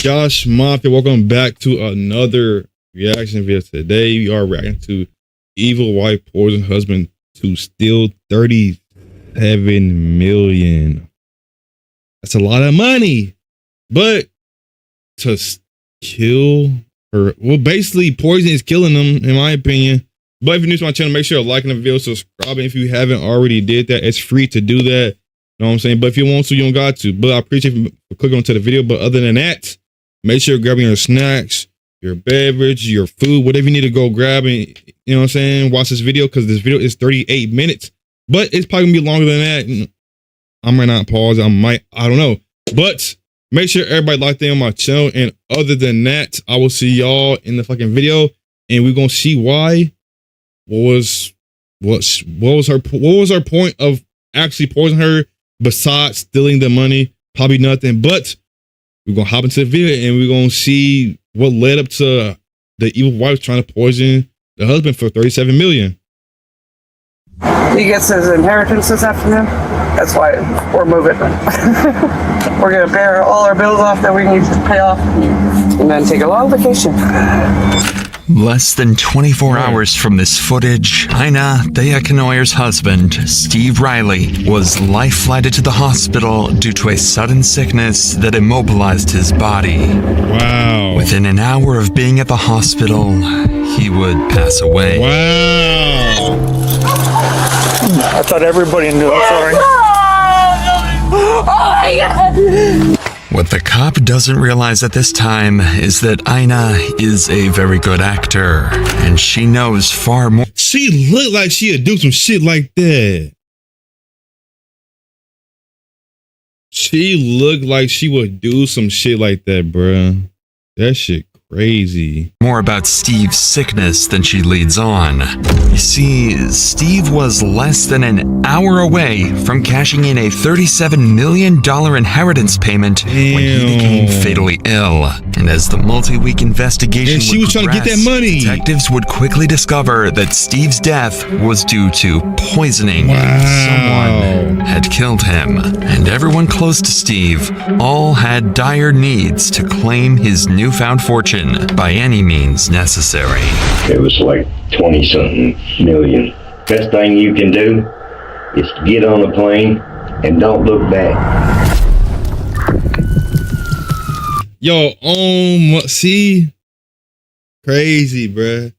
JoshMafia, welcome back to another reaction video. Today we are reacting to evil wife poison husband to steal 37 million. That's a lot of money, but to kill her, well, basically poison is killing them in my opinion. But if you're new to my channel, make sure you're liking the video, subscribing if you haven't already did that. It's free to do that. You know what I'm saying? But if you want to, you don't got to. But I appreciate you for clicking onto the video. But other than that, make sure you're grabbing your snacks, your beverage, your food, whatever you need to go grab and, you know what I'm saying, watch this video, because this video is 38 minutes. But it's probably gonna be longer than that. I might not pause. I don't know. But make sure everybody locked in on my channel. And other than that, I will see y'all in the fucking video. And we're gonna see why. What was her point of actually poisoning her besides stealing the money? Probably nothing. But we're gonna hop into the video and we're gonna see what led up to the evil wife trying to poison the husband for 37 million. He gets his inheritance this afternoon. That's why we're moving. We're gonna pay all our bills off that we need to pay off and then take a long vacation. Less than 24 hours from this footage, Ina Deyakanoyer's husband, Steve Riley, was life-flighted to the hospital due to a sudden sickness that immobilized his body. Wow. Within an hour of being at the hospital, he would pass away. Wow. I thought everybody knew. I'm sorry. Oh my God. What the cop doesn't realize at this time is that Ina is a very good actor, and she knows far more. She looked like she'd do some shit like that. She looked like she would do some shit like that, bruh. That shit crazy. More about Steve's sickness than she leads on. You see, Steve was less than an hour away from cashing in a $37 million inheritance payment when he became fatally ill. And as the multi-week investigation and she was trying to get that money, detectives would quickly discover that Steve's death was due to poisoning. Someone had killed him. And everyone close to Steve all had dire needs to claim his newfound fortune by any means necessary. It was like 20-something million. Best thing you can do is to get on a plane and don't look back. Yo, see? Crazy, bruh.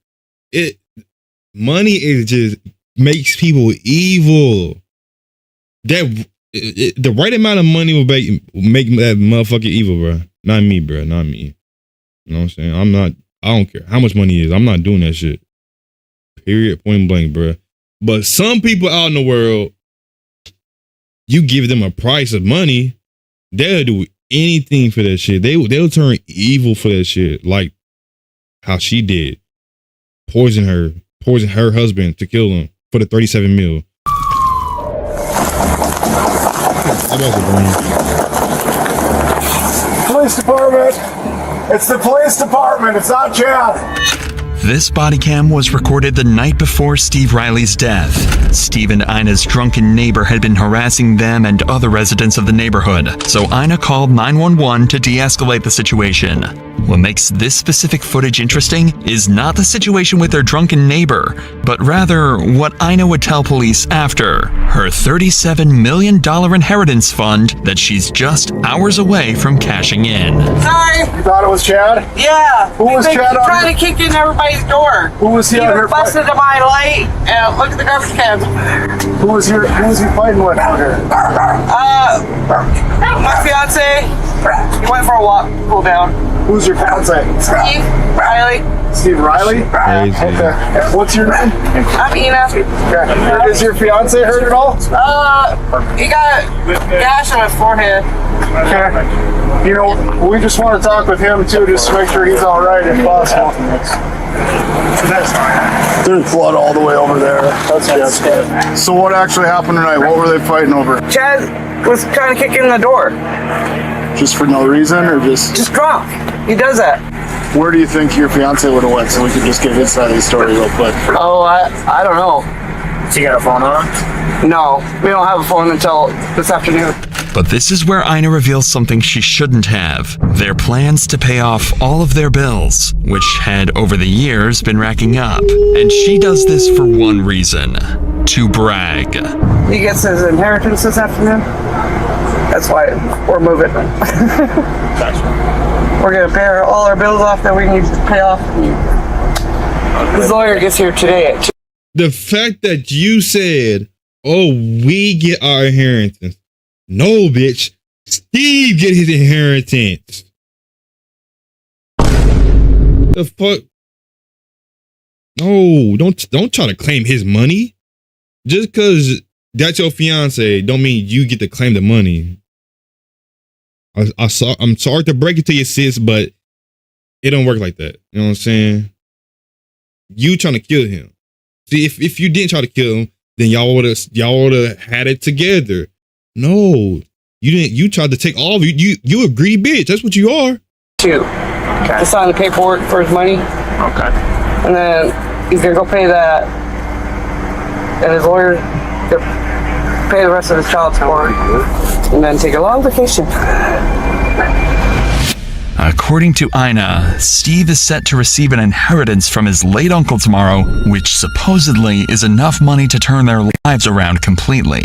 Money is just makes people evil. The right amount of money will make that motherfucker evil, bruh. Not me, bruh. Not me. You know what I'm saying? I don't care how much money is. I'm not doing that shit. Period. Point blank, bruh. But some people out in the world, you give them a price of money, they'll do anything for that shit. They'll turn evil for that shit. Like how she did. Poison her husband to kill him for the 37 mil. Police department. It's the police department. It's not Chad. This body cam was recorded the night before Steve Riley's death. Steve and Ina's drunken neighbor had been harassing them and other residents of the neighborhood, so Ina called 911 to de-escalate the situation. What makes this specific footage interesting is not the situation with their drunken neighbor, but rather what Ina would tell police after her $37 million inheritance fund that she's just hours away from cashing in. Sorry. You thought it was Chad? Yeah. Who was Chad on? Trying to kick in everybody's door. Who was he on her? Busted to my light and look at the garbage cans. Who was he fighting with out here? My fiance. He went for a walk, cool down. Who's your fiance? Steve Riley. Steve Riley? Crazy. Okay. What's your name? I'm Ina. Okay. Is your fiance hurt at all? He got gash on his forehead. Okay. You know, we just want to talk with him too, just to make sure he's all right if possible. There's blood all the way over there. That's good. So what actually happened tonight? What were they fighting over? Chad was trying to kick in the door. Just for no reason, or just drunk. He does that. Where do you think your fiance would have went, so we could just get his side of the story real quick? Oh, I don't know. So you got a phone on him? No, we don't have a phone until this afternoon. But this is where Ina reveals something she shouldn't have. Their plans to pay off all of their bills, which had over the years been racking up. And she does this for one reason: to brag. He gets his inheritance this afternoon. That's why we're moving. We're going to pay all our bills off that we need to pay off. His lawyer gets here today. The fact that you said, oh, we get our inheritance. No, bitch. Steve get his inheritance. The fuck? No, don't try to claim his money. Just because that's your fiance don't mean you get to claim the money. I'm sorry to break it to you, sis, but it don't work like that. You know what I'm saying? You trying to kill him. See, if you didn't try to kill him, then y'all would have had it together. No, you didn't. You tried to take all of you. You a greedy bitch. That's what you are. To sign the paperwork for his money. Okay. And then he's gonna go pay that, and his lawyer gonna pay the rest of his child support, and then take a long vacation. According to Ina, Steve is set to receive an inheritance from his late uncle tomorrow, which supposedly is enough money to turn their lives around completely.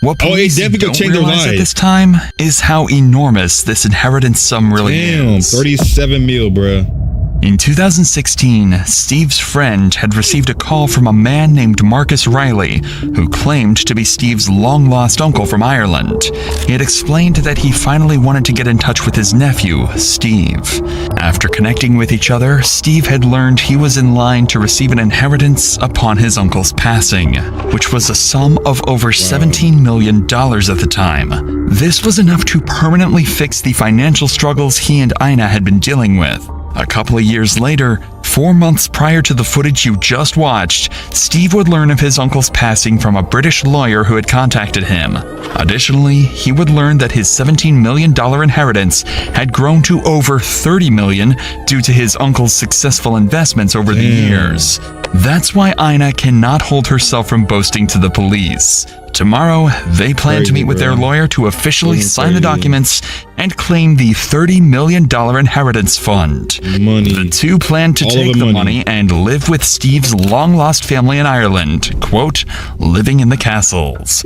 What police don't realize at this time is how enormous this inheritance sum really is. 37 mil, bruh. In 2016, Steve's friend had received a call from a man named Marcus Riley, who claimed to be Steve's long-lost uncle from Ireland. He had explained that he finally wanted to get in touch with his nephew, Steve. After connecting with each other, Steve had learned he was in line to receive an inheritance upon his uncle's passing, which was a sum of over $17 million at the time. This was enough to permanently fix the financial struggles he and Ina had been dealing with. A couple of years later, 4 months prior to the footage you just watched, Steve would learn of his uncle's passing from a British lawyer who had contacted him. Additionally, he would learn that his $17 million inheritance had grown to over $30 million due to his uncle's successful investments over the years. That's why Ina cannot hold herself from boasting to the police. Tomorrow, they plan to meet with their lawyer to officially sign the documents and claim the $30 million inheritance fund. The two plan to take the money and live with Steve's long-lost family in Ireland, quote, living in the castles.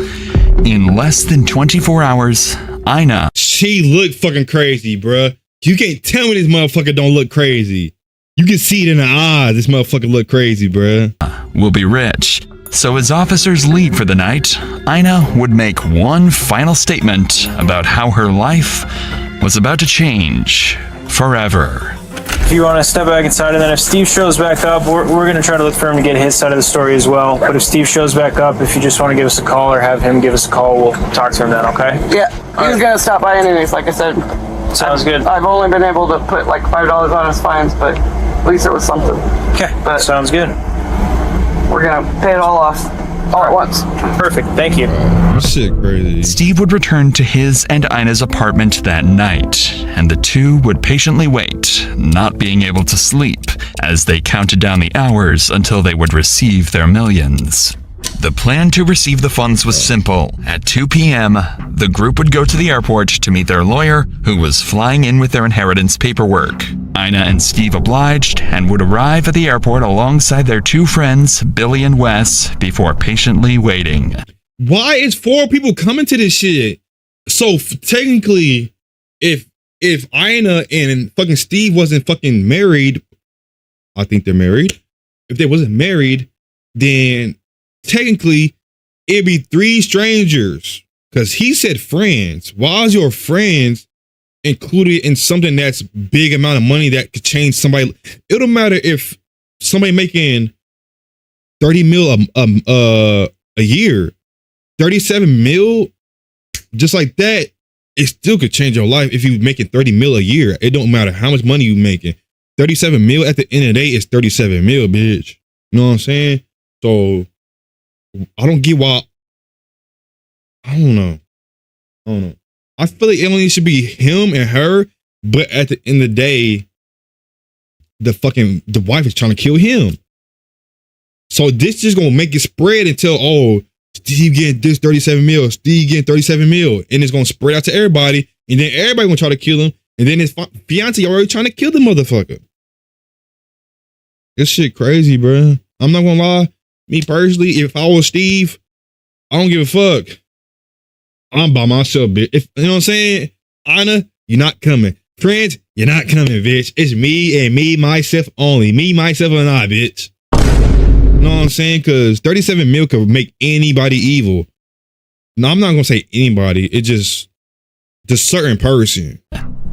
In less than 24 hours, Ina... She looked fucking crazy, bruh. You can't tell me this motherfucker don't look crazy. You can see it in the eyes. This motherfucker look crazy, bruh. ...will be rich. So as officers leave for the night, Ina would make one final statement about how her life was about to change forever. If you want to step back inside, and then if Steve shows back up, we're going to try to look for him to get his side of the story as well. But if Steve shows back up, if you just want to give us a call or have him give us a call, we'll talk to him then, okay? Yeah, he's going to stop by anyways, like I said. Sounds good. I've only been able to put like $5 on his fines, but at least it was something. Okay, that sounds good. We're going to pay it all off, all at once. Perfect, thank you. Shit crazy. Steve would return to his and Ina's apartment that night, and the two would patiently wait, not being able to sleep, as they counted down the hours until they would receive their millions. The plan to receive the funds was simple. At 2 p.m., the group would go to the airport to meet their lawyer, who was flying in with their inheritance paperwork. Ina and Steve obliged and would arrive at the airport alongside their two friends, Billy and Wes, before patiently waiting. Why is 4 people coming to this shit? So technically, if Ina and fucking Steve wasn't fucking married, I think they're married. If they wasn't married, then technically it'd be 3 strangers, because he said friends. Why is your friends included in something that's big amount of money that could change somebody? It don't matter if somebody making 30 mil a year, 37 mil, just like that, it still could change your life. If you're making 30 mil a year, it don't matter how much money you making. 37 mil at the end of the day is 37 mil, bitch. You know what I'm saying? So I don't get why. I don't know. I feel like it only should be him and her, but at the end of the day, the wife is trying to kill him. So this just gonna make it spread until, oh, Steve getting this 37 mil, Steve getting 37 mil, and it's gonna spread out to everybody, and then everybody gonna try to kill him, and then his fiance already trying to kill the motherfucker. This shit crazy, bro. I'm not gonna lie. Me personally, if I was Steve, I don't give a fuck. I'm by myself, bitch. If you know what I'm saying, Ina, you're not coming. Friends, you're not coming, bitch. It's me and me, myself only. Me, myself, and I, bitch. You know what I'm saying? Because 37 mil could make anybody evil. No, I'm not gonna say anybody. It just certain person.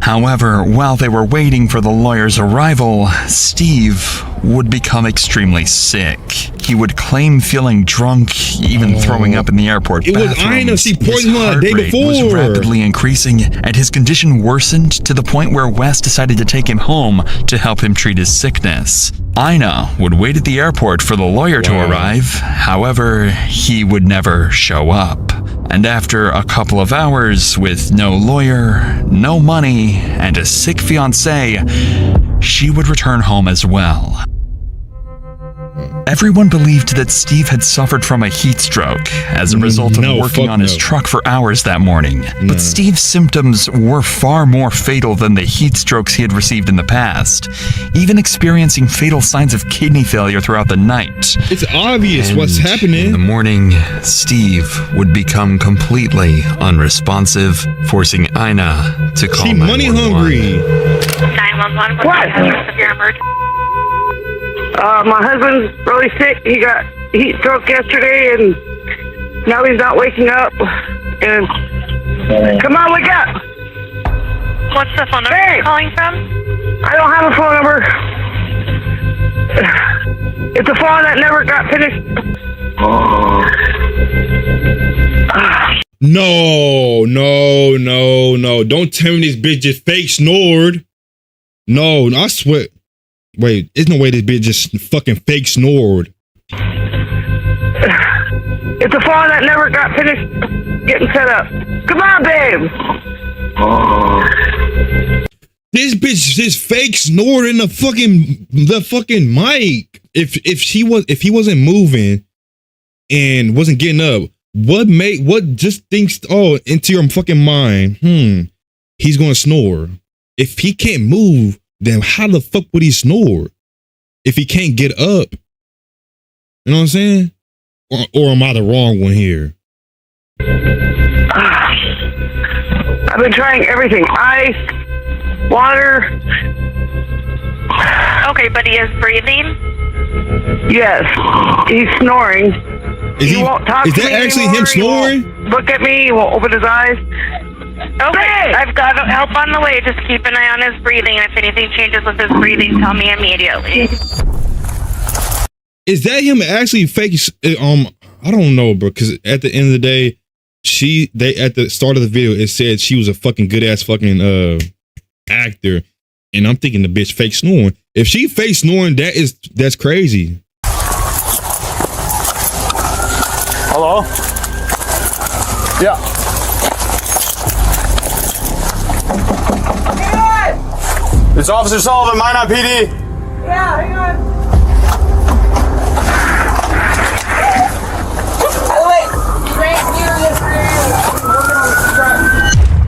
However, while they were waiting for the lawyer's arrival, Steve would become extremely sick. He would claim feeling drunk, even throwing up in the airport bathrooms. It was Ina. She poisoned him the day before. Was rapidly increasing, and his condition worsened to the point where Wes decided to take him home to help him treat his sickness. Ina would wait at the airport for the lawyer to arrive. However, he would never show up. And after a couple of hours with no lawyer, no money, and a sick fiancé, she would return home as well. Everyone believed that Steve had suffered from a heat stroke as a result of working on his truck for hours that morning. But Steve's symptoms were far more fatal than the heat strokes he had received in the past, even experiencing fatal signs of kidney failure throughout the night. It's obvious what's happening. In the morning, Steve would become completely unresponsive, forcing Ina to call 911. She money hungry. 911, what's the address of your emergency? My husband's really sick. He got heat stroke yesterday, and now he's not waking up. And come on, wake up! What's the phone number you're calling from? I don't have a phone number. It's a phone that never got finished. No. Don't tell me this bitch just fake snored. No, I swear. Wait, there's no way this bitch just fucking fake snored. It's a phone that never got finished getting set up. Come on, babe. This bitch just fake snored in the fucking mic. If he wasn't moving and wasn't getting up, what just thinks into your fucking mind? He's gonna snore. If he can't move, then how the fuck would he snore? If he can't get up, you know what I'm saying? Or am I the wrong one here? I've been trying everything. Ice, water. Okay, but he is breathing? Yes, he's snoring. He won't talk to me Is that actually anymore. him snoring? He won't look at me. He won't open his eyes. Okay, hey! I've got help on the way. Just keep an eye on his breathing, and if anything changes with his breathing, tell me immediately. Is that him actually fake? I don't know, bro. Because at the end of the day, at the start of the video, it said she was a fucking good ass fucking actor, and I'm thinking the bitch fake snoring. If she fake snoring, that's crazy. Hello? Yeah. It's Officer Sullivan, Minot PD. Yeah, hang on.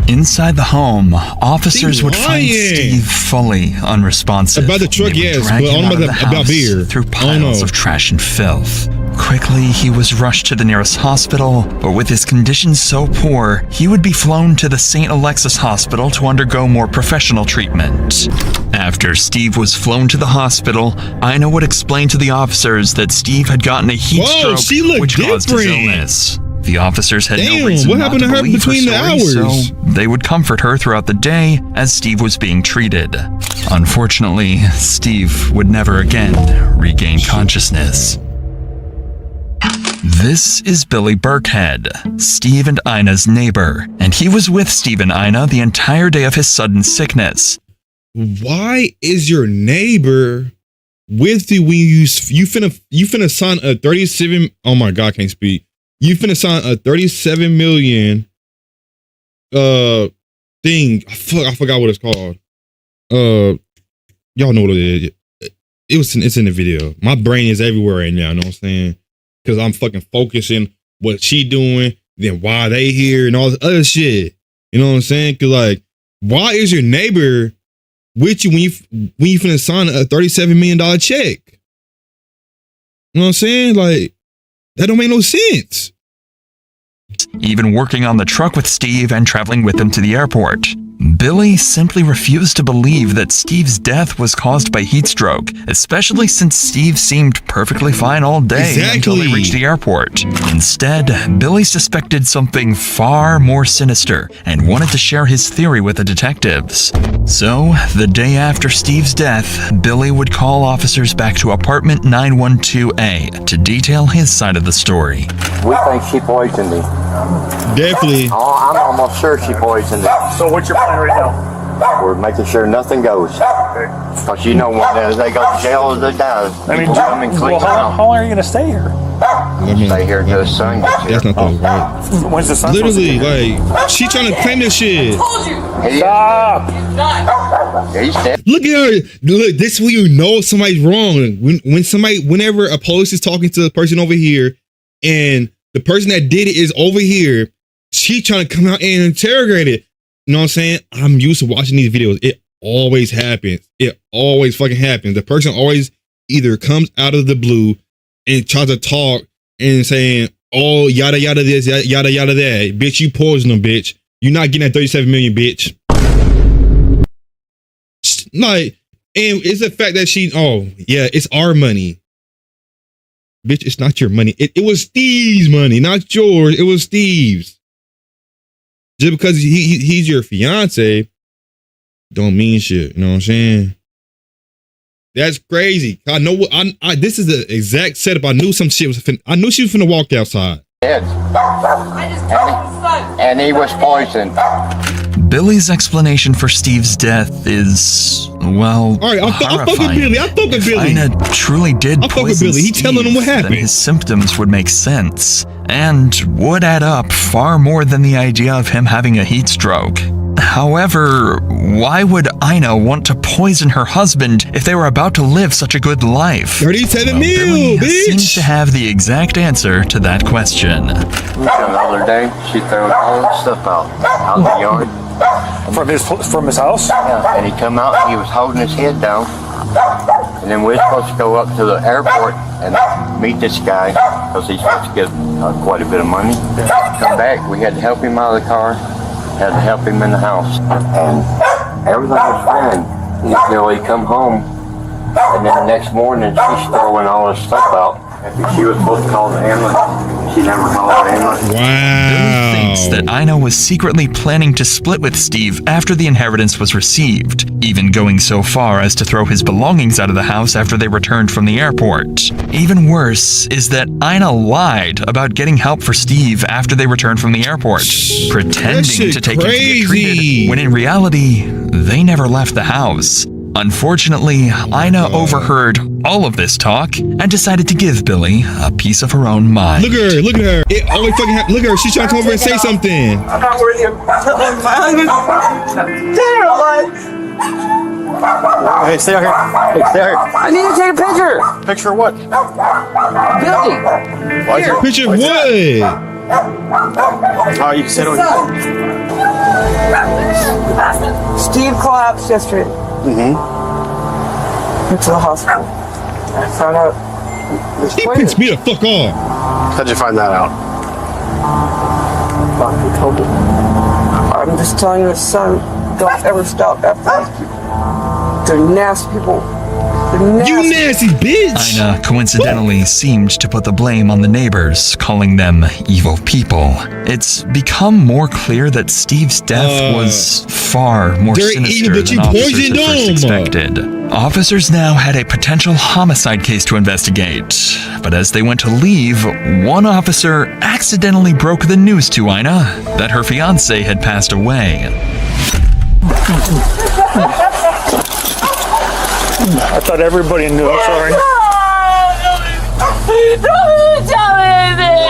Inside the home, officers would find Steve fully unresponsive. About the truck, yes, but I don't know about beer. Through piles of trash and filth. Quickly, he was rushed to the nearest hospital, but with his condition so poor, he would be flown to the St. Alexis Hospital to undergo more professional treatment. After Steve was flown to the hospital, Ina would explain to the officers that Steve had gotten a heat stroke, which caused his illness. The officers had no reason what not happened to to her believe between the story, hours? so they would comfort her throughout the day as Steve was being treated. Unfortunately, Steve would never again regain consciousness. This is Billy Burkhead, Steve and Ina's neighbor, and he was with Steve and Ina the entire day of his sudden sickness. Why is your neighbor with you when you finna sign a 37? Oh my God, I can't speak. You finna sign a 37 million thing. I forgot what it's called. Y'all know what it is. It's in the video. My brain is everywhere right now, you know what I'm saying? Because I'm fucking focusing what she doing, then why they here, and all this other shit. You know what I'm saying? Cause like, why is your neighbor with you when you finna sign a $37 million check? You know what I'm saying? Like, that don't make no sense. Even working on the truck with Steve and traveling with him to the airport, Billy simply refused to believe that Steve's death was caused by heat stroke, especially since Steve seemed perfectly fine all day until they reached the airport. Instead, Billy suspected something far more sinister and wanted to share his theory with the detectives. So, the day after Steve's death, Billy would call officers back to apartment 912A to detail his side of the story. We think she poisoned him. Definitely. Oh, I'm almost sure she poisoned him. So what's your plan right now? We're making sure nothing goes. Because you know when they go to jail, they die. I mean, People come and clean how long are you gonna stay here? Stay here until the sun gets here. That's not the right. When's the sun? Literally, like, she trying to claim this shit. Stop! He's dead. Look at her. Look, this is when you know somebody's wrong. Whenever a police is talking to the person over here, and the person that did it is over here, she trying to come out and interrogate it. You know what I'm saying? I'm used to watching these videos. It always happens. It always fucking happens. The person always either comes out of the blue and tries to talk and saying, oh, yada yada this, yada yada that. Bitch, you poisoned them, bitch. You're not getting that 37 million, bitch. Like, and it's the fact that it's our money. Bitch, it's not your money. It was Steve's money, not yours. It was Steve's. Just because he's your fiance, don't mean shit. You know what I'm saying? That's crazy. I know what this is the exact setup. I knew some shit was. I knew she was finna walk outside. Dead. And he was poisoned. Billy's explanation for Steve's death is, well, all right, I fuck with Billy. I fuck with Billy. Ina truly did poison Billy. He telling him what happened. Then his symptoms would make sense and would add up far more than the idea of him having a heat stroke. However, why would Ina want to poison her husband if they were about to live such a good life? 37 mil, Billy bitch! seems to have the exact answer to that question. The other day, she threw all the stuff out in the yard. From his house? Yeah, and he come out and he was holding his head down. And then we're supposed to go up to the airport and meet this guy because he's supposed to get quite a bit of money. Come back, we had to help him out of the car, had to help him in the house. And everything was fine until he come home. And then the next morning, she's throwing all his stuff out. She was supposed to call the ambulance. She never called the ambulance. Wow. Billy thinks that Ina was secretly planning to split with Steve after the inheritance was received, even going so far as to throw his belongings out of the house after they returned from the airport. Even worse is that Ina lied about getting help for Steve after they returned from the airport, pretending to take him to get treated, when in reality, they never left the house. Unfortunately, Ina overheard all of this talk and decided to give Billy a piece of her own mind. Look at her. It always fucking happens. Look at her. She's trying to come over and say something. I'm not worthy of telling my husband. Dead or alive. Hey, stay out here. Hey, stay out here. I need to take a picture. Picture of what? Billy. Picture of what? Oh, you can sit over here. Steve collapsed yesterday. Went to the hospital. I found out. He pissed me the fuck off. How'd you find that out? Doctor told me. I'm just telling you, son, don't ever stop after these people. They're nasty people. You nasty bitch! Ina coincidentally seemed to put the blame on the neighbors, calling them evil people. It's become more clear that Steve's death was far more sinister than officers at first expected. Officers now had a potential homicide case to investigate, but as they went to leave, one officer accidentally broke the news to Ina that her fiancé had passed away. I thought everybody knew. I'm sorry. Don't tell me anything.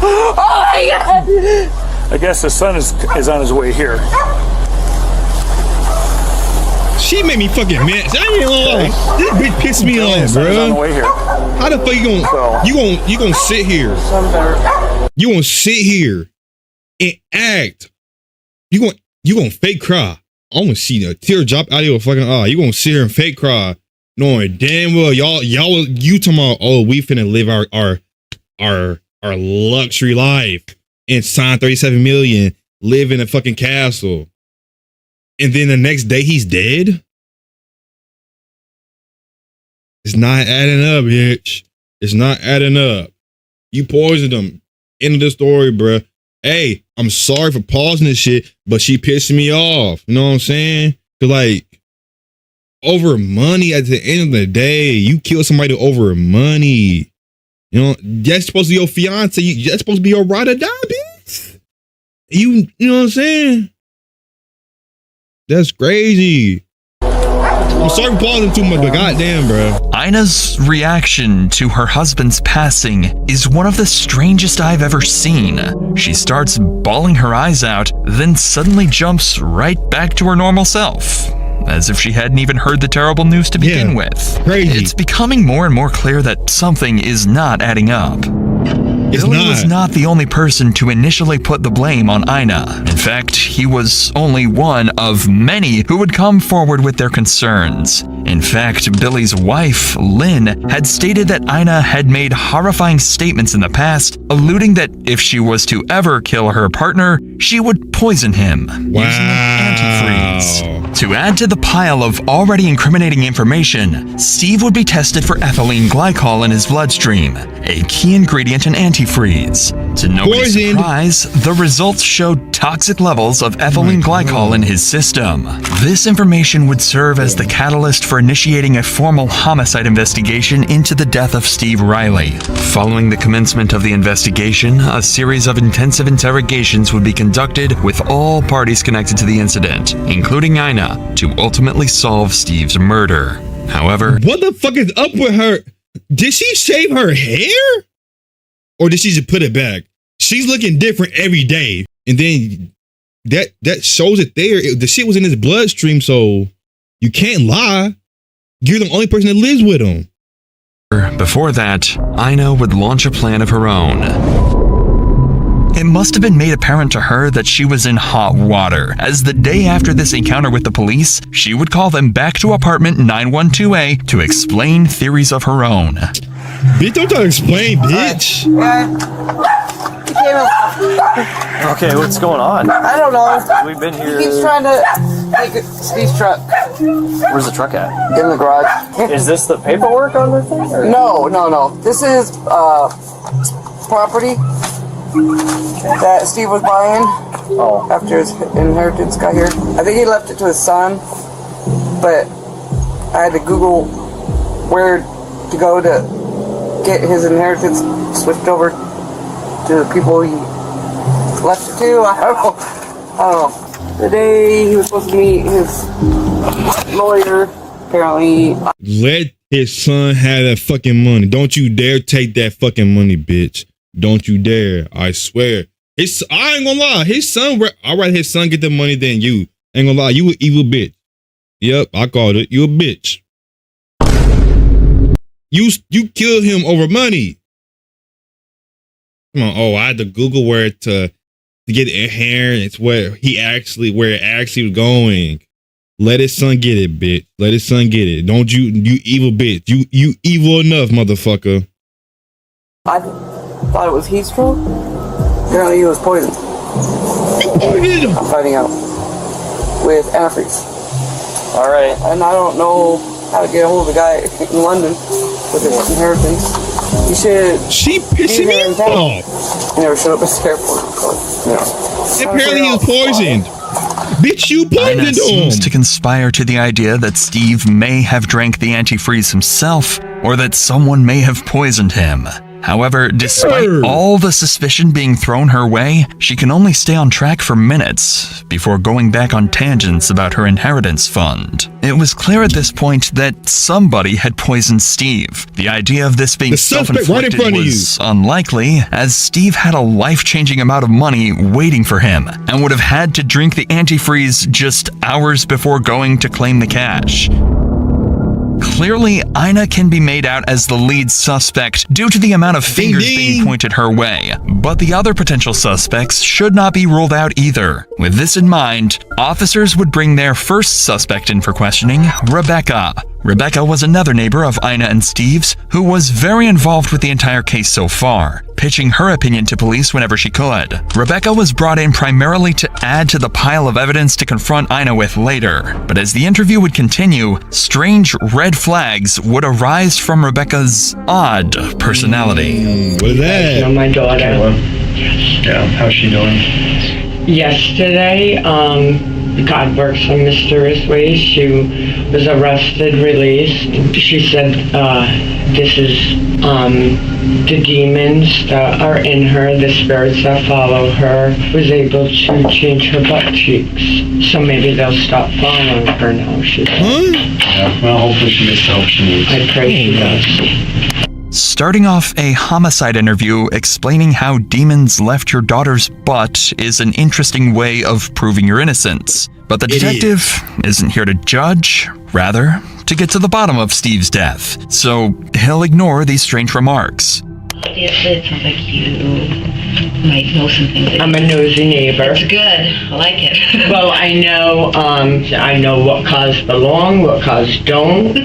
Oh my God! I guess the son is on his way here. She made me fucking mad. I ain't gonna lie. This bitch pissed me off, On the bro. way here. How the fuck you gonna sit here? You gonna sit here and act? You gonna fake cry? I want to see a tear drop out of your fucking eye. You gonna sit here and fake cry, knowing damn well you talking about, oh, we finna live our luxury life and sign 37 million, live in a fucking castle, and then the next day he's dead. It's not adding up, bitch. It's not adding up. You poisoned him. End of the story, bruh. Hey, I'm sorry for pausing this shit, but she pissed me off. You know what I'm saying? Cause like, over money at the end of the day, you kill somebody over money. You know, that's supposed to be your fiance. That's supposed to be your ride or die, bitch. You know what I'm saying? That's crazy. I'm sorry for pausing too much, but goddamn, bro. Ina's reaction to her husband's passing is one of the strangest I've ever seen. She starts bawling her eyes out, then suddenly jumps right back to her normal self, as if she hadn't even heard the terrible news to begin with. Crazy. It's becoming more and more clear that something is not adding up. Billy was not the only person to initially put the blame on Ina. In fact, he was only one of many who would come forward with their concerns. In fact, Billy's wife, Lynn, had stated that Ina had made horrifying statements in the past, alluding that if she was to ever kill her partner, she would poison him using an antifreeze. To add to the pile of already incriminating information, Steve would be tested for ethylene glycol in his bloodstream, a key ingredient in antifreeze. To nobody's surprise, the results showed toxic levels of ethylene glycol in his system. This information would serve as the catalyst for initiating a formal homicide investigation into the death of Steve Riley. Following the commencement of the investigation, a series of intensive interrogations would be conducted with all parties connected to the incident, including Ina, to ultimately solve Steve's murder. However, what the fuck is up with her? Did she shave her hair? Or did she just put it back? She's looking different every day. And then that shows it there. The shit was in his bloodstream, so you can't lie. You're the only person that lives with him. Before that, Ina would launch a plan of her own. It must have been made apparent to her that she was in hot water, as the day after this encounter with the police, she would call them back to apartment 912A to explain theories of her own. Bitch, don't try to explain, bitch. Okay, what's going on? I don't know. We've been here. He keeps trying to take Steve's truck. Where's the truck at? In the garage. Is this the paperwork on the thing? Or? No. This is property that Steve was buying after his inheritance got here. I think he left it to his son, but I had to Google where to go to get his inheritance switched over to the people he left it to. I don't know. The day he was supposed to meet his lawyer, apparently. Let his son have that fucking money. Don't you dare take that fucking money, bitch. Don't you dare. I swear. I ain't gonna lie. His son, I'd rather his son get the money than you. Ain't gonna lie. You an evil bitch. Yep, I called it. You a bitch. You killed him over money. Come on. Oh, I had to Google where to get the inheritance, where it actually was going. Let his son get it, bitch. Let his son get it. Don't you evil bitch. You evil enough, motherfucker. I thought it was heat stroke. Apparently he was poisoned. I'm finding out with antifreeze. All right. And I don't know how to get a hold of the guy in London with his inheritance. He should. She pissing me off. He never showed up at the airport. So, you know. Apparently he was poisoned. Bitch, you poisoned him. Seems to conspire to the idea that Steve may have drank the antifreeze himself, or that someone may have poisoned him. However, despite all the suspicion being thrown her way, she can only stay on track for minutes before going back on tangents about her inheritance fund. It was clear at this point that somebody had poisoned Steve. The idea of this being self-inflicted was unlikely, as Steve had a life-changing amount of money waiting for him and would have had to drink the antifreeze just hours before going to claim the cash. Clearly, Ina can be made out as the lead suspect due to the amount of fingers being pointed her way, but the other potential suspects should not be ruled out either. With this in mind, officers would bring their first suspect in for questioning, Rebecca. Rebecca was another neighbor of Ina and Steve's who was very involved with the entire case so far, pitching her opinion to police whenever she could. Rebecca was brought in primarily to add to the pile of evidence to confront Ina with later, but as the interview would continue, strange red flags would arise from Rebecca's odd personality. What is that? You know my daughter. Yeah, how's she doing? Yesterday, God works in mysterious ways. She was arrested, released. She said this is the demons that are in her, the spirits that follow her, was able to change her butt cheeks. So maybe they'll stop following her now, she said. Yeah, well, hopefully she gets the help she needs. I pray she does. Starting off a homicide interview explaining how demons left your daughter's butt is an interesting way of proving your innocence. But the detective isn't here to judge, rather, to get to the bottom of Steve's death. So he'll ignore these strange remarks. Obviously, it sounds like you might know some things. I'm a nosy neighbor. That's good. I like it. Well, I know what cars belong, what cars don't,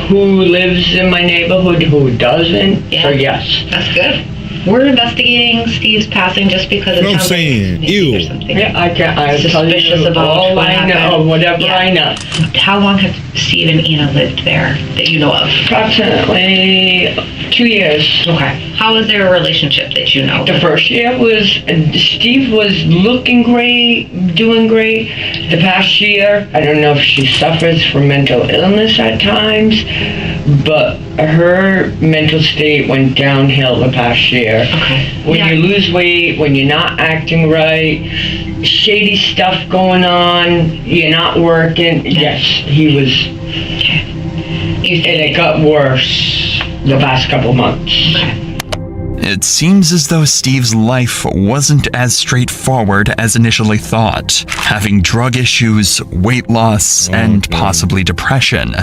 who lives in my neighborhood, who doesn't. Yeah. So yes. That's good. We're investigating Steve's passing just because it sounds like there's something. Yeah, I suspicious about all what I know, whatever I know. How long have Steve and Ina lived there that you know of? Approximately 2 years. Okay. How was their relationship that you know? The first year was, Steve was looking great, doing great. The past year, I don't know if she suffers from mental illness at times, but her mental state went downhill the past year. Okay. When you lose weight, when you're not acting right, shady stuff going on, you're not working. Yes, he was. Okay. And it got worse the past couple months. Okay. It seems as though Steve's life wasn't as straightforward as initially thought, having drug issues, weight loss, and possibly depression.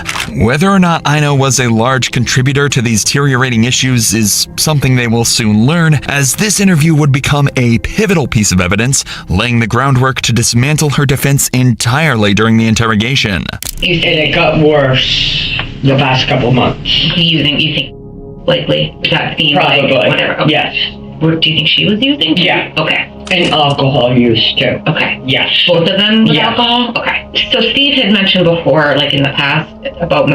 Whether or not Ina was a large contributor to these deteriorating issues is something they will soon learn, as this interview would become a pivotal piece of evidence, laying the groundwork to dismantle her defense entirely during the interrogation. And it got worse the past couple months. You think likely that seems probably like whatever. Okay. Yes. What do you think she was using? Yeah. Okay. And alcohol use too. Okay. Yes. Both of them with yes. alcohol? Okay. So Steve had mentioned before, like in the past, about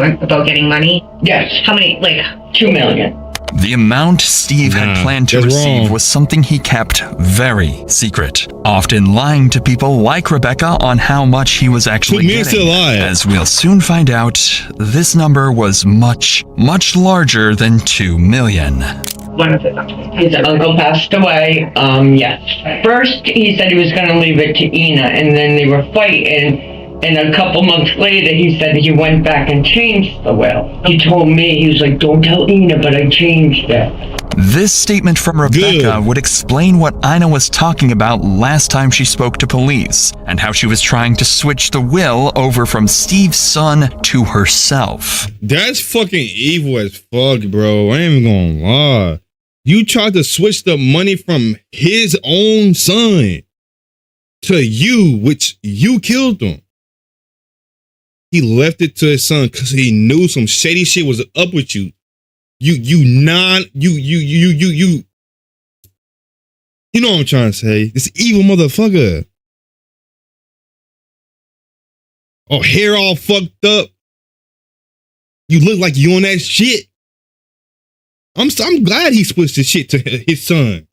getting money. Yes. How many? Like $2 million. The amount Steve had planned to receive was something he kept very secret, often lying to people like Rebecca on how much he was actually getting. As we'll soon find out, this number was much, much larger than $2 million. His uncle passed away, yes. First, he said he was going to leave it to Ina, and then they were fighting. And a couple months later, he said he went back and changed the will. He told me, he was like, don't tell Ina, but I changed it. This statement from Rebecca would explain what Ina was talking about last time she spoke to police, and how she was trying to switch the will over from Steve's son to herself. That's fucking evil as fuck, bro. I ain't even gonna lie. You tried to switch the money from his own son to you, which you killed him. He left it to his son because he knew some shady shit was up with you. You know what I'm trying to say. This evil motherfucker. Oh, hair all fucked up. You look like you on that shit. I'm glad he switched the shit to his son.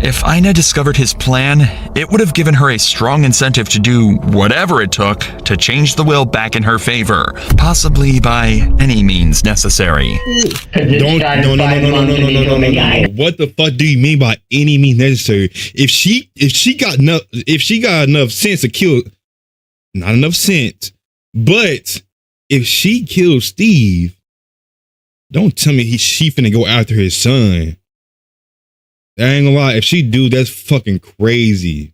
If Ina discovered his plan, it would have given her a strong incentive to do whatever it took to change the will back in her favor, possibly by any means necessary. No. What the fuck do you mean by any means necessary? If she got enough sense to kill, not enough sense, but if she kills Steve, don't tell me she finna go after his son. I ain't gonna lie, if she do, that's fucking crazy.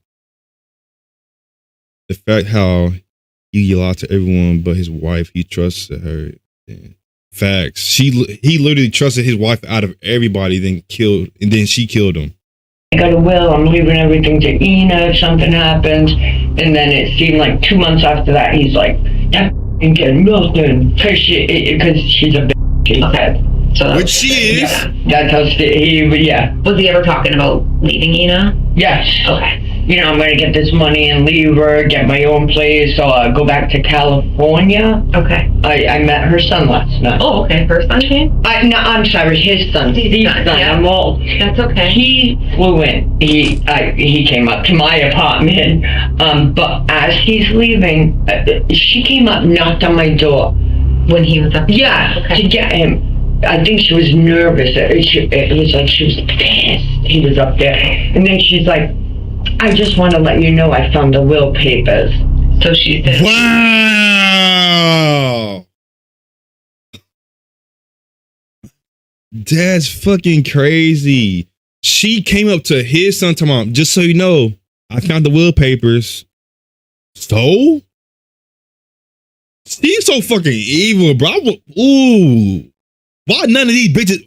The fact how he lied to everyone but his wife, he trusted her. Facts. He literally trusted his wife out of everybody, then she killed him. I got a will, I'm leaving everything to Ina if something happens. And then it seemed like 2 months after that, he's like, that f***ing kid, Milton, because she's a bitch. Okay. So which she is. Yeah, that's how yeah. Was he ever talking about leaving Ina? Yes. Okay. You know, I'm gonna get this money and leave her, get my own place, so go back to California. Okay. I met her son last night. Oh, okay. Her son came? No, I'm sorry, his son. Steve's son. Yeah. I'm old. That's okay. He flew in. He came up to my apartment. But as he's leaving, she came up, knocked on my door. When he was up? Yeah, okay. To get him. I think she was nervous. It was like she was pissed he was up there. And then she's like, I just want to let you know I found the will papers. So she said, wow. That's fucking crazy. She came up to his son, tomorrow, just so you know, I found the will papers. So? Steve's so fucking evil, bro. Ooh. Why none of these bitches,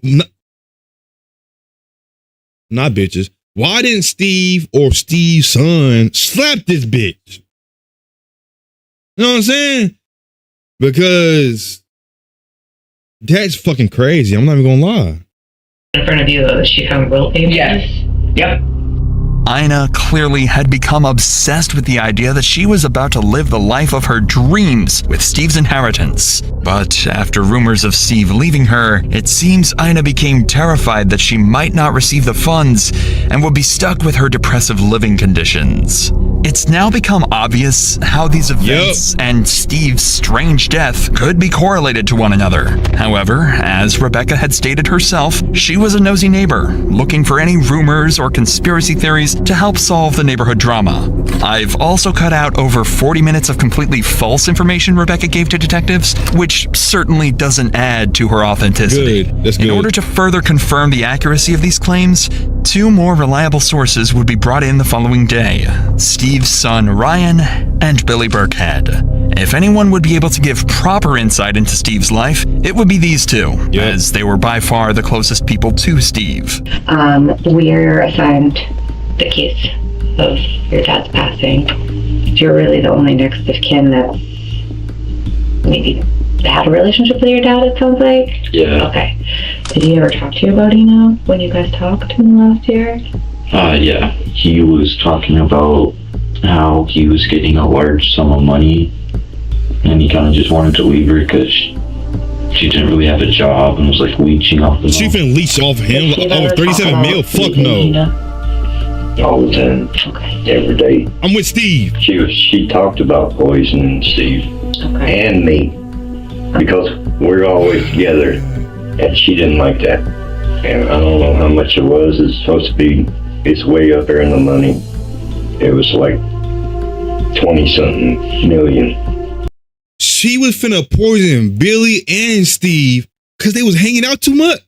not bitches, why didn't Steve or Steve's son slap this bitch? You know what I'm saying? Because that's fucking crazy. I'm not even gonna lie. in front of you, she found will papers? Yes. Yep. Ina clearly had become obsessed with the idea that she was about to live the life of her dreams with Steve's inheritance. But after rumors of Steve leaving her, it seems Ina became terrified that she might not receive the funds and would be stuck with her depressive living conditions. It's now become obvious how these events and Steve's strange death could be correlated to one another. However, as Rebecca had stated herself, she was a nosy neighbor, looking for any rumors or conspiracy theories to help solve the neighborhood drama. I've also cut out over 40 minutes of completely false information Rebecca gave to detectives, which certainly doesn't add to her authenticity. That's good. In order to further confirm the accuracy of these claims, 2 more reliable sources would be brought in the following day: Steve's son Ryan and Billy Burkhead. If anyone would be able to give proper insight into Steve's life, it would be these 2, as they were by far the closest people to Steve. We're assigned the case of your dad's passing. You're really the only next of kin that maybe had a relationship with your dad, it sounds like? Yeah. Okay. Did he ever talk to you about Ina when you guys talked in the last year? Yeah. He was talking about how he was getting a large sum of money and he kind of just wanted to leave her because she didn't really have a job and was like leeching off the She finna leech off him over 37 mil? Fuck no. all the time. Okay. Every day. I'm with Steve. She talked about poisoning Steve and me because we're always together and she didn't like that. And I don't know how much it was. It's supposed to be, it's way up there in the money. It was like 20-something million. She was finna poison Billy and Steve because they was hanging out too much.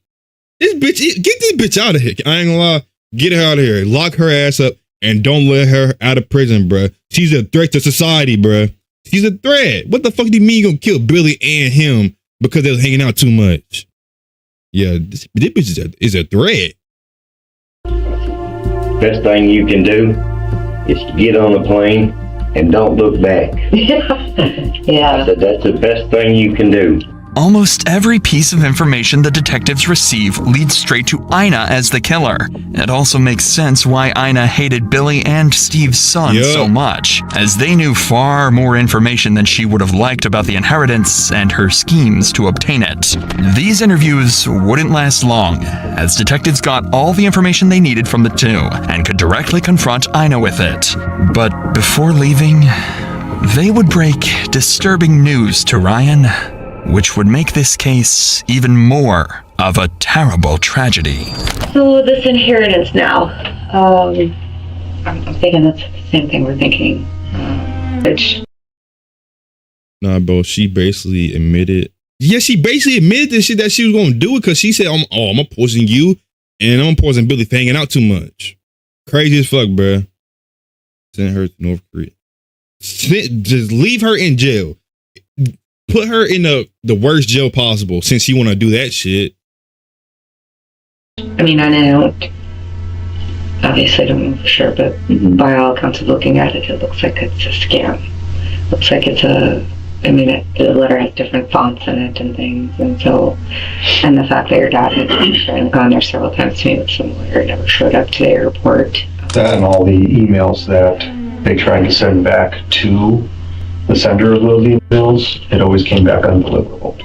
This bitch, get this bitch out of here. I ain't gonna lie. Get her out of here. Lock her ass up and don't let her out of prison, bruh. She's a threat to society, bruh. She's a threat. What the fuck do you mean you gonna kill Billy and him because they was hanging out too much? Yeah, this bitch is a threat. Best thing you can do is to get on a plane and don't look back. Yeah. I said, that's the best thing you can do. Almost every piece of information the detectives receive leads straight to Ina as the killer. It also makes sense why Ina hated Billy and Steve's son so much, as they knew far more information than she would have liked about the inheritance and her schemes to obtain it. These interviews wouldn't last long, as detectives got all the information they needed from the two and could directly confront Ina with it. But before leaving, they would break disturbing news to Ryan, which would make this case even more of a terrible tragedy. So this inheritance now, I'm thinking that's the same thing we're thinking. Nah, bro, she basically admitted. Yeah, she basically admitted this shit that she was gonna do it because she said, I'm gonna poison you and I'm gonna poison Billy for hanging out too much. Crazy as fuck, bro. Send her to North Korea. Just leave her in jail. Put her in the worst jail possible since she want to do that shit. I mean, I obviously don't know for sure, but by all accounts of looking at it, it looks like it's a scam. Looks like it's the letter has different fonts in it and things, and the fact that your dad had gone there several times to meet with some lawyer, never showed up to the airport. That and all the emails that they tried to send back to the sender of those emails, it always came back undeliverable.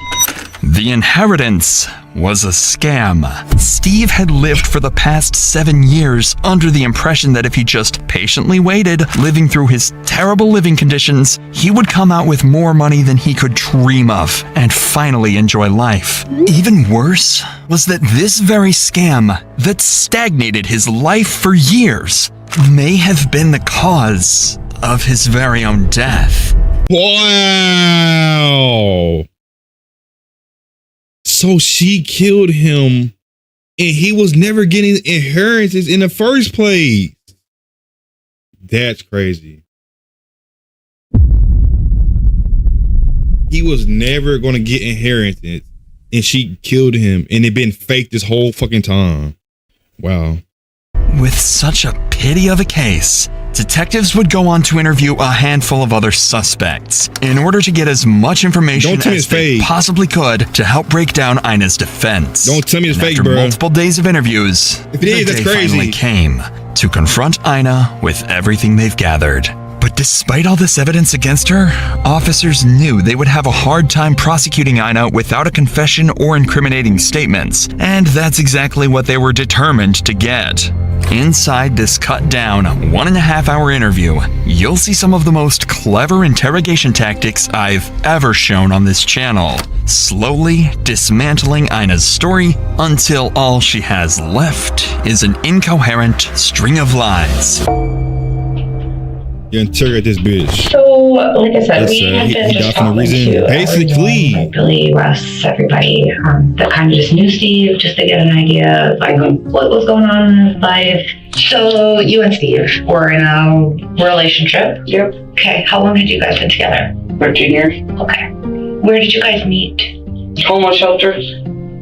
The inheritance was a scam. Steve had lived for the past 7 years under the impression that if he just patiently waited, living through his terrible living conditions, he would come out with more money than he could dream of and finally enjoy life. Even worse was that this very scam that stagnated his life for years may have been the cause of his very own death. Wow. So she killed him and he was never getting inheritance in the first place. That's crazy. He was never going to get inheritance and she killed him and it been fake this whole fucking time. Wow. With such a pity of a case, detectives would go on to interview a handful of other suspects in order to get as much information as they possibly could to help break down Ina's defense. Don't tell me it's fake, bro. After multiple days of interviews, if it is, that's crazy. Finally came to confront Ina with everything they've gathered. But despite all this evidence against her, officers knew they would have a hard time prosecuting Ina without a confession or incriminating statements, and that's exactly what they were determined to get. Inside this cut-down 1.5-hour interview, you'll see some of the most clever interrogation tactics I've ever shown on this channel, slowly dismantling Ina's story until all she has left is an incoherent string of lies. You interrogate this bitch. So, like I said, we had been he just died for no talking reason. to Basically, everyone, Billy, Wes, everybody that kind of just knew Steve, just to get an idea of like what was going on in his life. So, you and Steve were in a relationship. Yep. Okay. How long had you guys been together? 13 years. Okay. Where did you guys meet? Homeless shelters.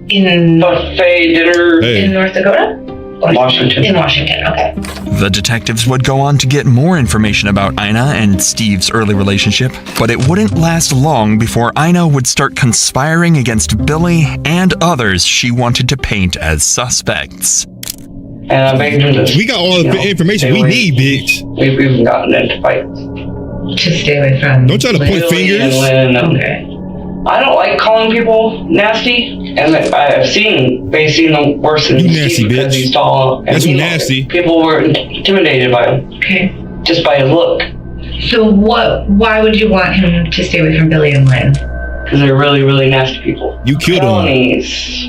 In buffet dinner. In North Dakota? Washington. In Washington, okay. The detectives would go on to get more information about Ina and Steve's early relationship, but it wouldn't last long before Ina would start conspiring against Billy and others she wanted to paint as suspects. And I begged him to... We got all the information we need, bitch. We've even gotten into fights. To stay away from... Don't try to point fingers. Okay. I don't like calling people nasty, and I've seen them worse than you nasty Steve because bitch. he's tall. And that's nasty. People were intimidated by him. Okay. Just by his look. So why would you want him to stay away from Billy and Lynn? Because they're really, really nasty people. You killed felonies,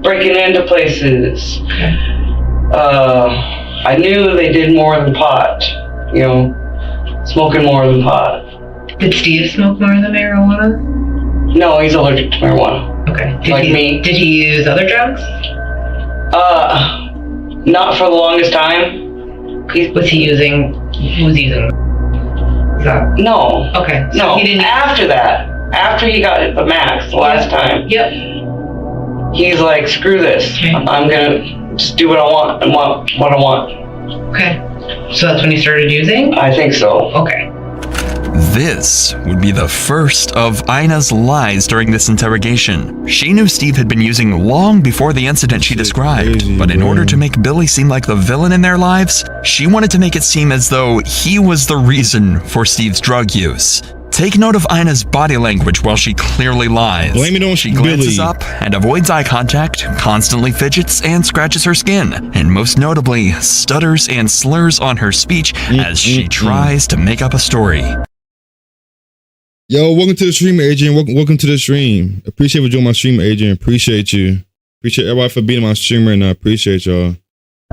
breaking into places. Okay. I knew they did more than pot. You know, smoking more than pot. Did Steve smoke more than marijuana? No, he's allergic to marijuana. Okay. Me. Did he use other drugs? Not for the longest time. Was he using? No. Okay. So no. He didn't. After that, after he got the max the last time. Yep. He's like, screw this. Okay. I'm gonna just do what I want and want what I want. Okay. So that's when he started using? I think so. Okay. This would be the first of Ina's lies during this interrogation. She knew Steve had been using long before the incident she described, but in order to make Billy seem like the villain in their lives, she wanted to make it seem as though he was the reason for Steve's drug use. Take note of Ina's body language while she clearly lies. Blame it on She glances Billy. up and avoids eye contact, constantly fidgets and scratches her skin, and most notably, stutters and slurs on her speech as she tries to make up a story. Yo, welcome to the stream, Adrian. Welcome to the stream. Appreciate you joining my stream, Adrian. Appreciate you. Appreciate everybody for being my streamer, and I appreciate y'all.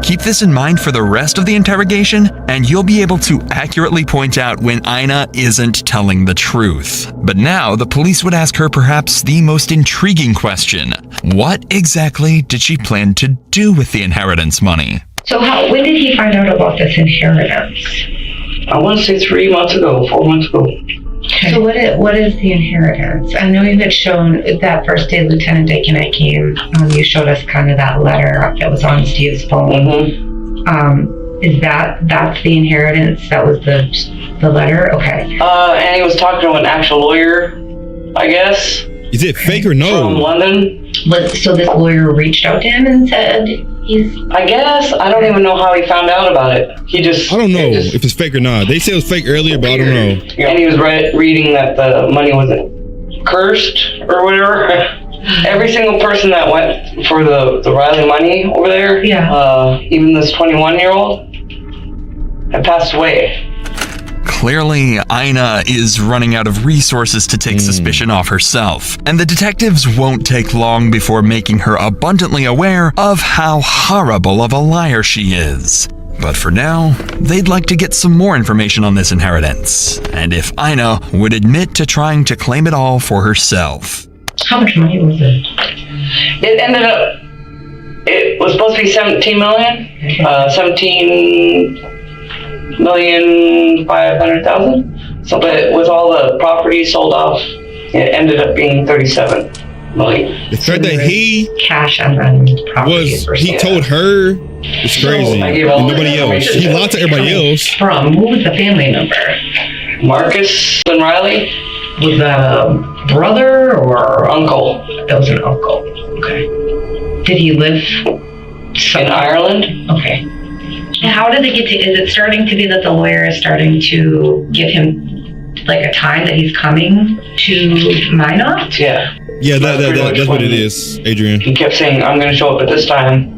Keep this in mind for the rest of the interrogation, and you'll be able to accurately point out when Ina isn't telling the truth. But now, the police would ask her perhaps the most intriguing question. What exactly did she plan to do with the inheritance money? So when did he find out about this inheritance? I want to say 3 months ago, 4 months ago. Okay. So what is the inheritance? I know you had shown that first day Lieutenant Dake and I came, you showed us kind of that letter that was on Steve's phone. Is that's the inheritance? That was the letter? Okay. And he was talking to an actual lawyer, I guess. Is it fake or no? From London. So this lawyer reached out to him and said I guess. I don't even know how he found out about it. I don't know if it's fake or not. They said it was fake earlier, but I don't know. And he was reading that the money wasn't cursed or whatever. Every single person that went for the Riley money over there, even this 21-year-old, had passed away. Clearly, Ina is running out of resources to take suspicion off herself, and the detectives won't take long before making her abundantly aware of how horrible of a liar she is. But for now, they'd like to get some more information on this inheritance, and if Ina would admit to trying to claim it all for herself. How much money was it? It ended up, it was supposed to be 17 million, 17,500,000. So, but with all the properties sold off, it ended up being 37 million. The fact that he cash and then properties he told her it's crazy. And nobody else. He lied to everybody else. What was the family number? Marcus and Riley. Was that a brother or uncle? That was an uncle. Okay. Did he live in Ireland? Okay. How did they get to, is it starting to be that the lawyer is starting to give him like a time that he's coming to Minot? Yeah. Yeah, that's what it is, Adrian. He kept saying, I'm going to show up at this time.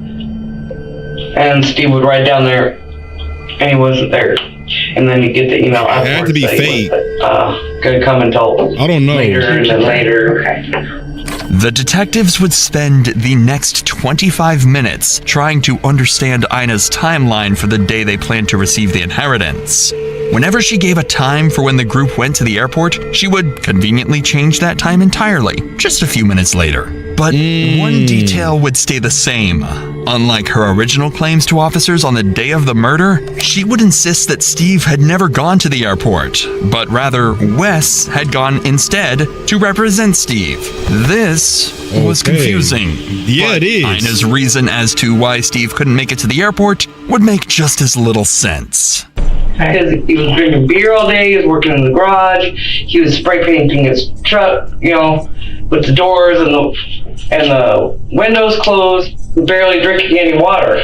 And Steve would ride down there, and he wasn't there. And then you get the email afterwards. It had to be fake. Gonna come until I don't know. Later and then later. Okay. The detectives would spend the next 25 minutes trying to understand Ina's timeline for the day they planned to receive the inheritance. Whenever she gave a time for when the group went to the airport, she would conveniently change that time entirely, just a few minutes later. But one detail would stay the same. Unlike her original claims to officers on the day of the murder, she would insist that Steve had never gone to the airport, but rather Wes had gone instead to represent Steve. This was confusing. Yeah, it is. Ina's reason as to why Steve couldn't make it to the airport would make just as little sense. Because he was drinking beer all day, he was working in the garage, he was spray painting his truck, with the doors and the windows closed, barely drinking any water.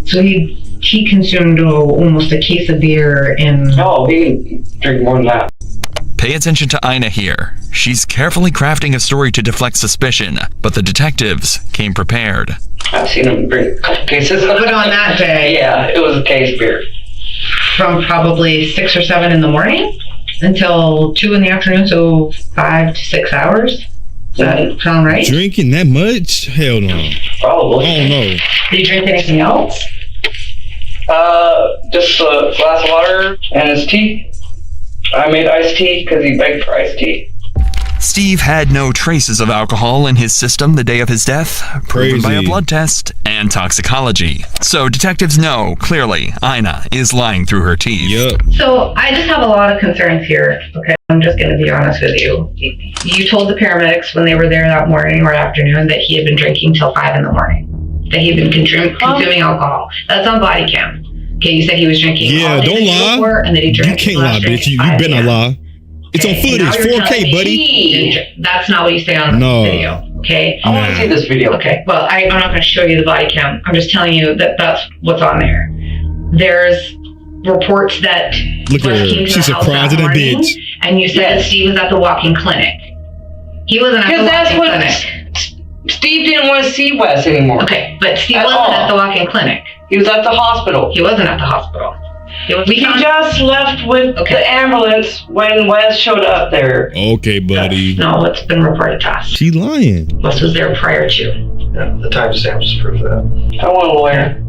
So he consumed almost a case of beer and... Oh, he drink more than that. Pay attention to Ina here. She's carefully crafting a story to deflect suspicion, but the detectives came prepared. I've seen him drink a couple cases. But on that day... Yeah, it was a case of beer. From probably 6 or 7 in the morning until 2 in the afternoon, so 5 to 6 hours. Does that sound right? Drinking that much? Hell no. Probably. I don't know. Did you drink anything else? Just a glass of water and his tea. I made iced tea because he begged for iced tea. Steve had no traces of alcohol in his system the day of his death, proven by a blood test and toxicology. So detectives know, clearly, Ina is lying through her teeth. Yep. So I just have a lot of concerns here, okay? I'm just going to be honest with you. You told the paramedics when they were there that morning or afternoon that he had been drinking till 5 in the morning, that he had been consuming alcohol. That's on body cam. Okay, you said he was drinking. Yeah, don't lie. And then he drank. You can't lie, bitch. You better not lie. It's on footage, 4K, buddy. That's not what you say on the video. Okay. I want to see this video. Okay. Well, I'm not going to show you the body cam. I'm just telling you that that's what's on there. There's reports that look at her. She's surprised at a bitch. And you said that Steve was at the walk-in clinic. He wasn't at the walk-in clinic. Steve didn't want to see Wes anymore. Okay, but Steve wasn't at the walk-in clinic. He was at the hospital. He wasn't at the hospital. He just left with the ambulance when Wes showed up there. Okay, buddy. No, it's been reported to us. She lying. Wes was there prior to. Yeah, the timestamps prove that. I want a lawyer.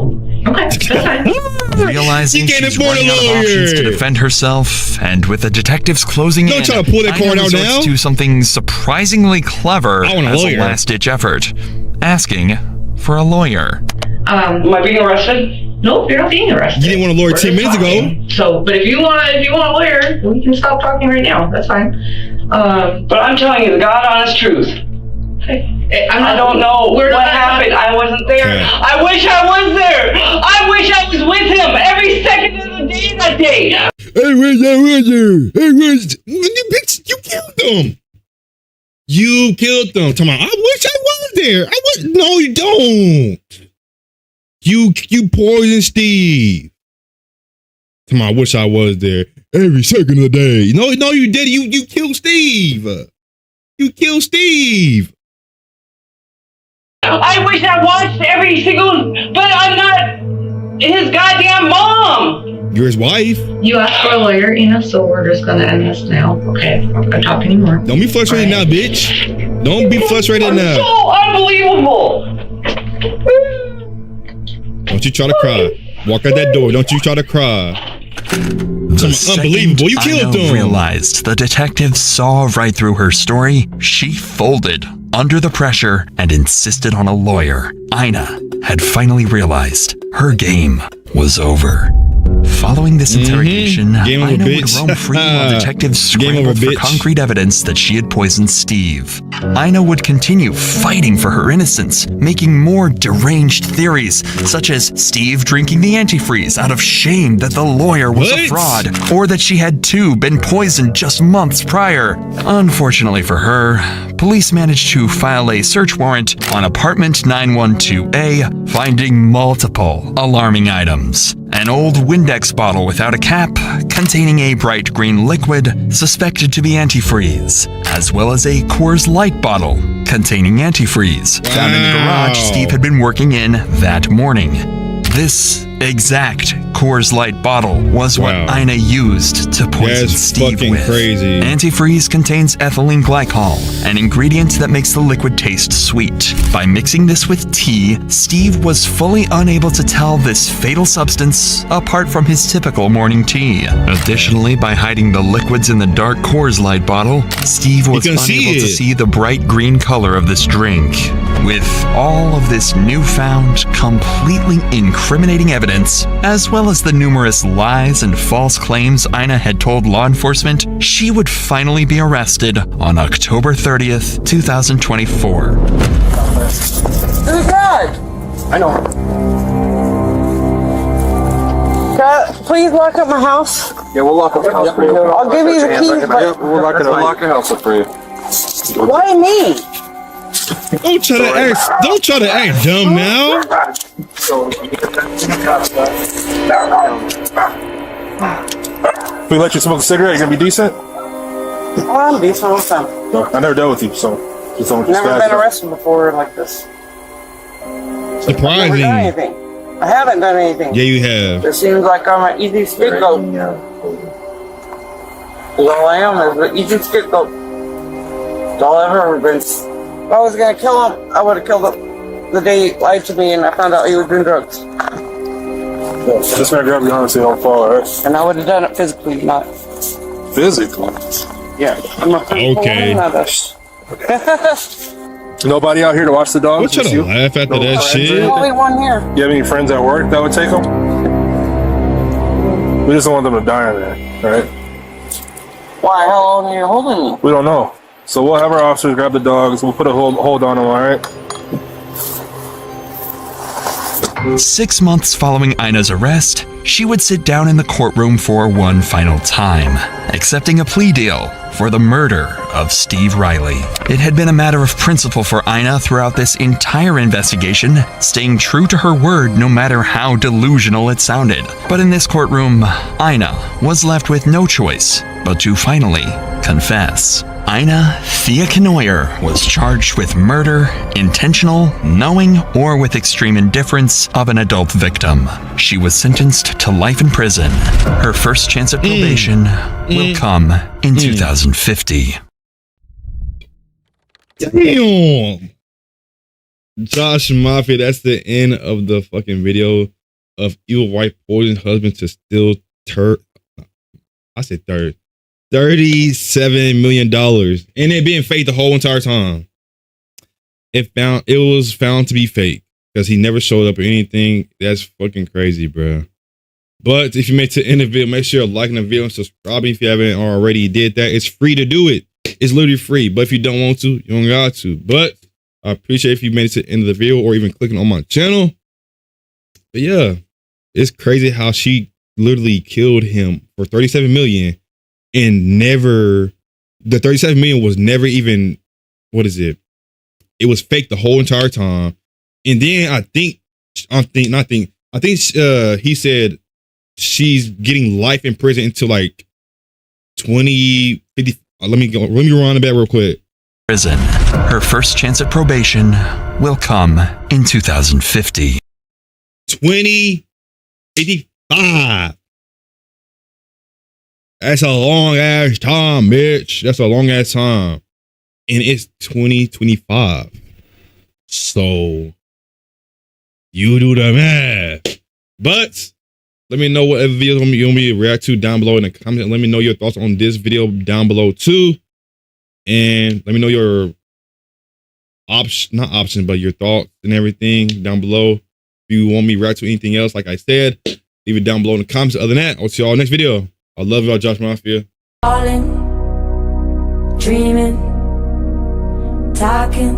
Okay, that's fine. Realizing she's running out of options to defend herself, and with the detectives closing in, try to pull that card out now. To something surprisingly clever as a last-ditch effort, asking for a lawyer. Am I being arrested? Nope, you're not being arrested. You didn't want a lawyer 10 minutes ago. So, but if you want a lawyer, we can stop talking right now. That's fine. But I'm telling you the God honest truth. I don't know what happened. I wasn't there. Okay. I wish I was there. I wish I was with him every second of the day that day. I wish I was there. I wish. Bitch, you killed them. You killed them. Come on. I wish I was there. I was. No, you don't. You poisoned Steve. Come on. I wish I was there every second of the day. No, you did. You killed Steve. You killed Steve. I wish I watched every single, but I'm not his goddamn mom. You're his wife. You asked for a lawyer, so we're just gonna end this now. Okay, I'm not gonna talk anymore. Don't be frustrated now, bitch. Don't be frustrated now. So unbelievable. Don't you try to cry. Walk out that door. Don't you try to cry. Unbelievable. You killed them. Realized the detectives saw right through her story. She folded under the pressure and insisted on a lawyer. Ina had finally realized her game was over. Following this interrogation, Game over, Ina would bitch. roam free while detectives scrambled for concrete evidence that she had poisoned Steve. Ina would continue fighting for her innocence, making more deranged theories, such as Steve drinking the antifreeze out of shame that the lawyer was a fraud, or that she had too been poisoned just months prior. Unfortunately for her, police managed to file a search warrant on apartment 912A, finding multiple alarming items. An old Windex bottle without a cap, containing a bright green liquid suspected to be antifreeze, as well as a Coors Light bottle containing antifreeze, found in the garage Steve had been working in that morning. This exact Coors Light bottle was what Ina used to poison Steve with. Crazy. Antifreeze contains ethylene glycol, an ingredient that makes the liquid taste sweet. By mixing this with tea, Steve was fully unable to tell this fatal substance apart from his typical morning tea. Additionally, by hiding the liquids in the dark Coors Light bottle, Steve was unable to see the bright green color of this drink. With all of this newfound, completely incriminating evidence, as well as the numerous lies and false claims Ina had told law enforcement, she would finally be arrested on October 30th, 2024. Who's God? I know. God, please lock up my house. Yeah, we'll lock up the house for you. I'll give you the keys, but We'll lock the house up for you. why me? Don't try to act dumb now. If we let you smoke a cigarette, you're gonna be decent? Oh, I'm decent all the time. No, I never dealt with you, so just don't. Never been arrested before like this. Surprising. Never done anything. I haven't done anything. Yeah, you have. It seems like I'm an easy scapegoat. All I am is an easy scapegoat. That's all I've ever been. If I was gonna kill him, I would have killed him the day he lied to me and I found out he was doing drugs. Just gonna grab you honestly don't fall, alright? And I would have done it physically, not physically. Yeah. I'm a okay. Nobody out here to watch the dogs? What trying to laugh after that shit? There's only one here. You have any friends at work that would take them? We just don't want them to die on there, alright? Why? How long are you holding me? We don't know. So we'll have our officers grab the dogs. We'll put a hold on them, all right? 6 months following Ina's arrest, she would sit down in the courtroom for one final time, accepting a plea deal for the murder of Steve Riley. It had been a matter of principle for Ina throughout this entire investigation, staying true to her word no matter how delusional it sounded. But in this courtroom, Ina was left with no choice but to finally confess. Ina Thea Knoyer was charged with murder, intentional, knowing, or with extreme indifference of an adult victim. She was sentenced to life in prison. Her first chance at probation will come in 2050. Damn! JoshMafia, that's the end of the fucking video of evil white poisoned husband to steal $37 million, and it being fake the whole entire time. It was found to be fake because he never showed up or anything. That's fucking crazy, bro. But if you made it to the end of the video, make sure you're liking the video and subscribing if you haven't already did that. It's free to do it. It's literally free. But if you don't want to, you don't got to. But I appreciate if you made it to the end of the video or even clicking on my channel. But yeah, it's crazy how she literally killed him for $37 million. And the $37 million was never even, it was fake the whole entire time. And then I think he said she's getting life in prison until like 2050. Let me run it back real quick. Prison. Her first chance at probation will come in 2050. 2085. That's a long ass time, bitch. That's a long ass time. And it's 2025. So you do the math. But let me know what other videos you want me to react to down below in the comments. Let me know your thoughts on this video down below too. And let me know your your thoughts and everything down below. If you want me to react to anything else, like I said, leave it down below in the comments. Other than that, I'll see y'all next video. I love y'all, JoshMafia. Dreaming, talking.